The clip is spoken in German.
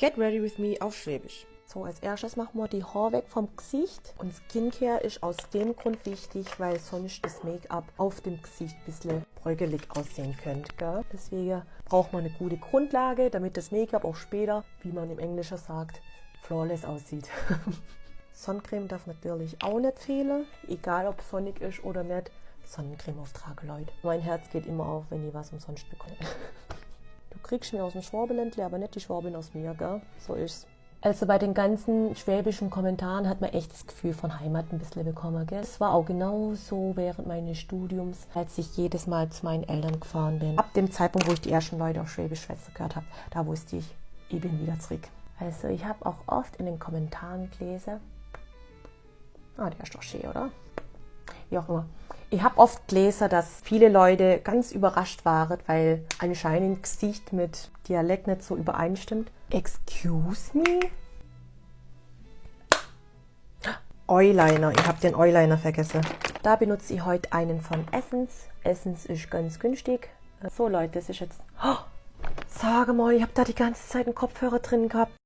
Get ready with me auf Schwäbisch. So, als erstes machen wir die Haare weg vom Gesicht. Und Skincare ist aus dem Grund wichtig, weil sonst das Make-up auf dem Gesicht ein bisschen bröckelig aussehen könnte. Gell? Deswegen braucht man eine gute Grundlage, damit das Make-up auch später, wie man im Englischen sagt, flawless aussieht. Sonnencreme darf natürlich auch nicht fehlen, egal ob sonnig ist oder nicht. Sonnencreme auftragen, Leute. Mein Herz geht immer auf, wenn ich was umsonst bekomme. Du kriegst mir aus dem Schwabenländle, aber nicht die Schwaben aus mir, gell? So ist's. Also bei den ganzen schwäbischen Kommentaren hat man echt das Gefühl von Heimat ein bisschen bekommen, gell? Es war auch genau so während meines Studiums, als ich jedes Mal zu meinen Eltern gefahren bin. Ab dem Zeitpunkt, wo ich die ersten Leute auf Schwäbisch schwätzen gehört habe, da wusste ich bin wieder zurück. Also ich habe auch oft in den Kommentaren gelesen, der ist doch schön, oder? Wie auch immer. Ich habe oft gelesen, dass viele Leute ganz überrascht waren, weil anscheinend das Gesicht mit Dialekt nicht so übereinstimmt. Excuse me? Eyeliner. Ich habe den Eyeliner vergessen. Da benutze ich heute einen von Essence. Essence ist ganz günstig. So Leute, das ist jetzt... Oh, sag mal, ich habe da die ganze Zeit einen Kopfhörer drin gehabt.